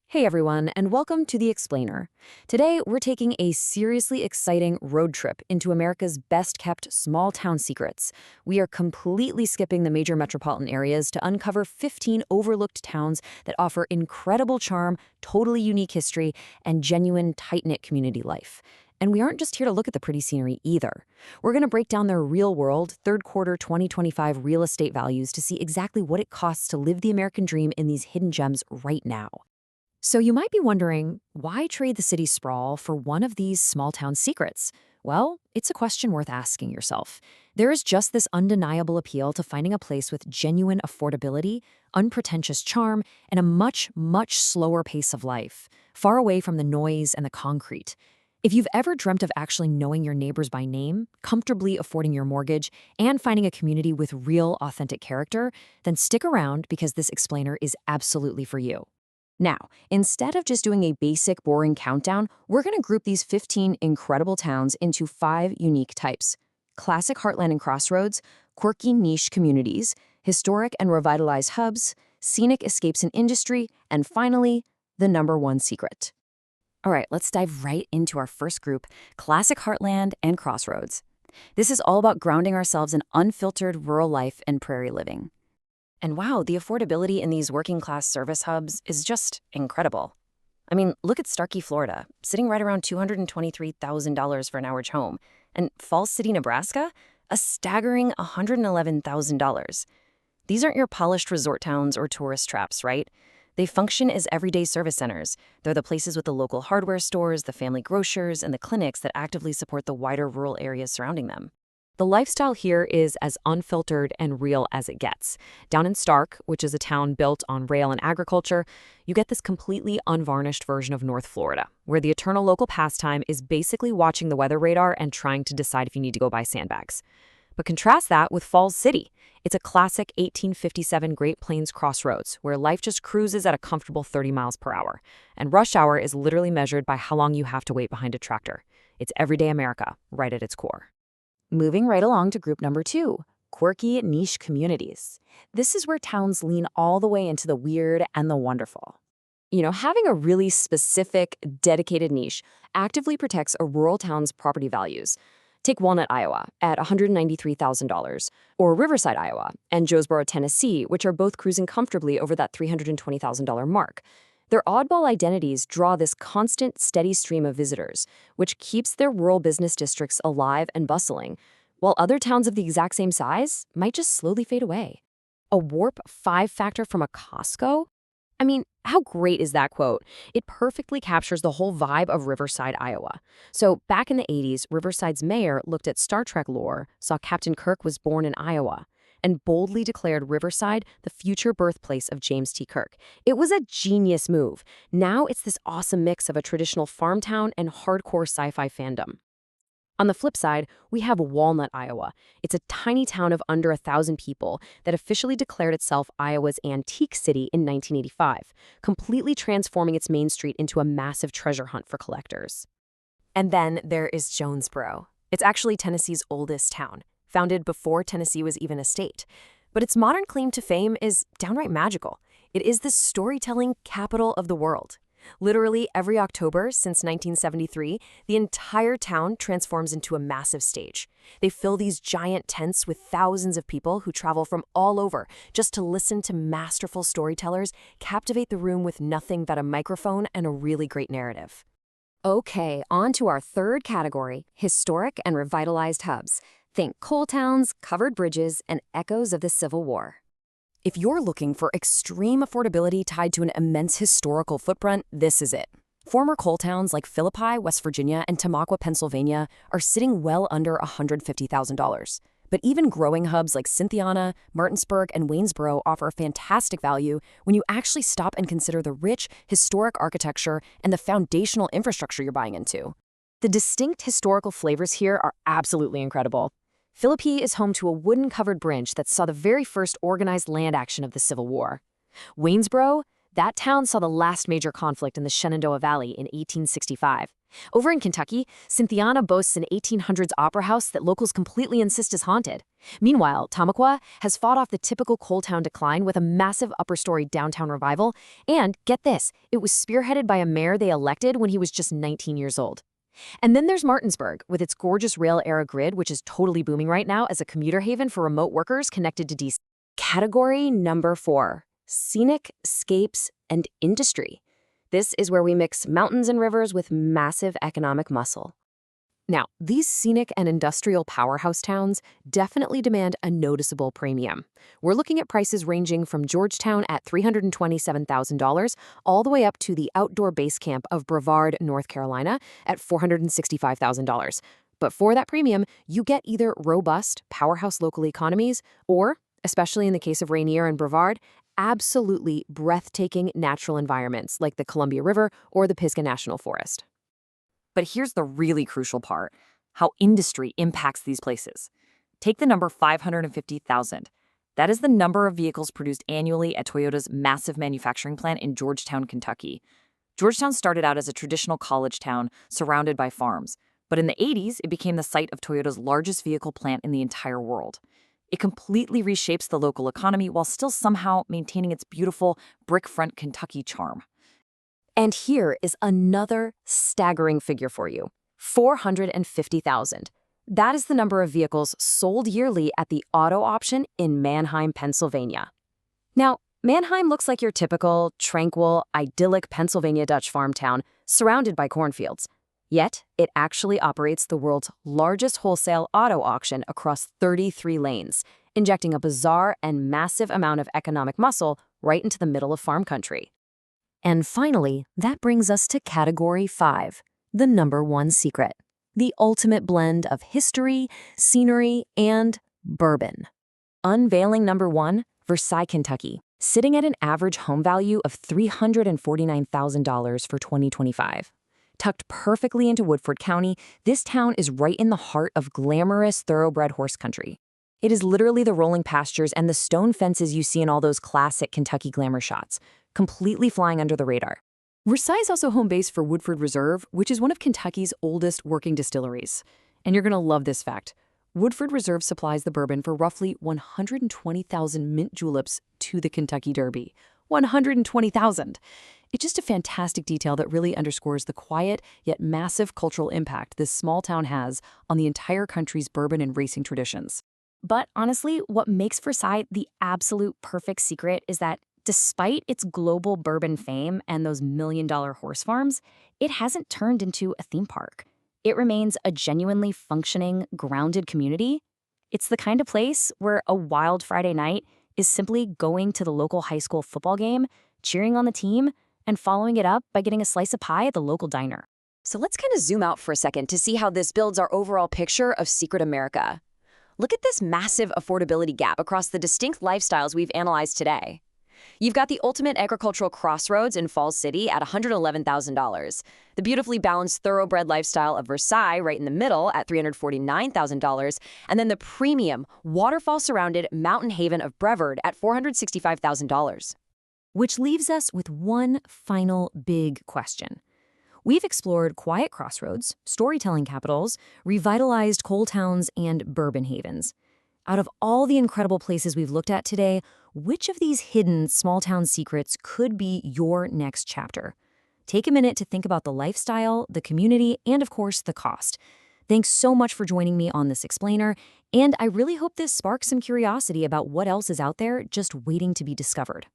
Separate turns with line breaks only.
Hey everyone, and welcome to The Explainer. Today, we're taking a seriously exciting road trip into America's best-kept small-town secrets. We are completely skipping the major metropolitan areas to uncover 15 overlooked towns that offer incredible charm, totally unique history, and genuine tight-knit community life. And we aren't just here to look at the pretty scenery either. We're going to break down their real-world, third quarter 2025 real estate values to see exactly what it costs to live the American dream in these hidden gems right now. So you might be wondering, why trade the city's sprawl for one of these small-town secrets? Well, it's a question worth asking yourself. There is just this undeniable appeal to finding a place with genuine affordability, unpretentious charm, and a much, much slower pace of life, far away from the noise and the concrete. If you've ever dreamt of actually knowing your neighbors by name, comfortably affording your mortgage, and finding a community with real, authentic character, then stick around because this explainer is absolutely for you. Now, instead of just doing a basic, boring countdown, we're going to group these 15 incredible towns into 5 unique types: classic heartland and crossroads, quirky niche communities, historic and revitalized hubs, scenic escapes in industry, and finally, the number one secret. All right, let's dive right into our first group, classic heartland and crossroads. This is all about grounding ourselves in unfiltered rural life and prairie living. And wow, the affordability in these working-class service hubs is just incredible. I mean, look at Starkey, Florida, sitting right around $223,000 for an average home, and Falls City, Nebraska, a staggering $111,000. These aren't your polished resort towns or tourist traps, right? They function as everyday service centers. They're the places with the local hardware stores, the family grocers, and the clinics that actively support the wider rural areas surrounding them. The lifestyle here is as unfiltered and real as it gets. Down in Stark, which is a town built on rail and agriculture, you get this completely unvarnished version of North Florida, where the eternal local pastime is basically watching the weather radar and trying to decide if you need to go buy sandbags. But contrast that with Falls City. It's a classic 1857 Great Plains crossroads, where life just cruises at a comfortable 30 miles per hour. And rush hour is literally measured by how long you have to wait behind a tractor. It's everyday America, right at its core. Moving right along to group number 2, quirky niche communities. This is where towns lean all the way into the weird and the wonderful. Having a really specific, dedicated niche actively protects a rural town's property values. Take Walnut, Iowa, at $193,000, or Riverside, Iowa, and Jonesboro, Tennessee, which are both cruising comfortably over that $320,000 mark. Their oddball identities draw this constant, steady stream of visitors, which keeps their rural business districts alive and bustling, while other towns of the exact same size might just slowly fade away. A warp 5 factor from a Costco? I mean, how great is that quote? It perfectly captures the whole vibe of Riverside, Iowa. So back in the 80s, Riverside's mayor looked at Star Trek lore, saw Captain Kirk was born in Iowa, and boldly declared Riverside the future birthplace of James T. Kirk. It was a genius move. Now it's this awesome mix of a traditional farm town and hardcore sci-fi fandom. On the flip side, we have Walnut, Iowa. It's a tiny town of under 1,000 people that officially declared itself Iowa's antique city in 1985, completely transforming its main street into a massive treasure hunt for collectors. And then there is Jonesboro. It's actually Tennessee's oldest town, founded before Tennessee was even a state. But its modern claim to fame is downright magical. It is the storytelling capital of the world. Literally every October since 1973, the entire town transforms into a massive stage. They fill these giant tents with thousands of people who travel from all over just to listen to masterful storytellers captivate the room with nothing but a microphone and a really great narrative. Okay, on to our third category, historic and revitalized hubs. Think coal towns, covered bridges, and echoes of the Civil War. If you're looking for extreme affordability tied to an immense historical footprint, this is it. Former coal towns like Philippi, West Virginia, and Tamaqua, Pennsylvania are sitting well under $150,000. But even growing hubs like Cynthiana, Martinsburg, and Waynesboro offer fantastic value when you actually stop and consider the rich, historic architecture and the foundational infrastructure you're buying into. The distinct historical flavors here are absolutely incredible. Philippi is home to a wooden-covered bridge that saw the very first organized land action of the Civil War. Waynesboro, that town saw the last major conflict in the Shenandoah Valley in 1865. Over in Kentucky, Cynthiana boasts an 1800s opera house that locals completely insist is haunted. Meanwhile, Tamaqua has fought off the typical coal town decline with a massive upper-story downtown revival, and get this, it was spearheaded by a mayor they elected when he was just 19 years old. And then there's Martinsburg, with its gorgeous rail-era grid, which is totally booming right now as a commuter haven for remote workers connected to DC. Category number 4, scenic scapes and industry. This is where we mix mountains and rivers with massive economic muscle. Now, these scenic and industrial powerhouse towns definitely demand a noticeable premium. We're looking at prices ranging from Georgetown at $327,000 all the way up to the outdoor base camp of Brevard, North Carolina at $465,000. But for that premium, you get either robust, powerhouse local economies or, especially in the case of Rainier and Brevard, absolutely breathtaking natural environments like the Columbia River or the Pisgah National Forest. But here's the really crucial part, how industry impacts these places. Take the number 550,000. That is the number of vehicles produced annually at Toyota's massive manufacturing plant in Georgetown, Kentucky. Georgetown started out as a traditional college town surrounded by farms, but in the 80s, it became the site of Toyota's largest vehicle plant in the entire world. It completely reshapes the local economy while still somehow maintaining its beautiful brick-front Kentucky charm. And here is another staggering figure for you, 450,000. That is the number of vehicles sold yearly at the auto auction in Mannheim, Pennsylvania. Now, Mannheim looks like your typical, tranquil, idyllic Pennsylvania Dutch farm town surrounded by cornfields. Yet, it actually operates the world's largest wholesale auto auction across 33 lanes, injecting a bizarre and massive amount of economic muscle right into the middle of farm country. And finally, that brings us to Category 5, the number 1 secret, the ultimate blend of history, scenery, and bourbon. Unveiling number 1, Versailles, Kentucky, sitting at an average home value of $349,000 for 2025. Tucked perfectly into Woodford County, this town is right in the heart of glamorous thoroughbred horse country. It is literally the rolling pastures and the stone fences you see in all those classic Kentucky glamour shots, completely flying under the radar. Versailles is also home base for Woodford Reserve, which is one of Kentucky's oldest working distilleries. And you're going to love this fact. Woodford Reserve supplies the bourbon for roughly 120,000 mint juleps to the Kentucky Derby. 120,000. It's just a fantastic detail that really underscores the quiet yet massive cultural impact this small town has on the entire country's bourbon and racing traditions. But honestly, what makes Versailles the absolute perfect secret is that despite its global bourbon fame and those million-dollar horse farms, it hasn't turned into a theme park. It remains a genuinely functioning, grounded community. It's the kind of place where a wild Friday night is simply going to the local high school football game, cheering on the team, and following it up by getting a slice of pie at the local diner. So let's kind of zoom out for a second to see how this builds our overall picture of Secret America. Look at this massive affordability gap across the distinct lifestyles we've analyzed today. You've got the ultimate agricultural crossroads in Falls City at $111,000, the beautifully balanced thoroughbred lifestyle of Versailles right in the middle at $349,000, and then the premium, waterfall-surrounded mountain haven of Brevard at $465,000. Which leaves us with one final big question. We've explored quiet crossroads, storytelling capitals, revitalized coal towns, and bourbon havens. Out of all the incredible places we've looked at today, which of these hidden small-town secrets could be your next chapter? Take a minute to think about the lifestyle, the community, and of course, the cost. Thanks so much for joining me on this explainer, and I really hope this sparks some curiosity about what else is out there just waiting to be discovered.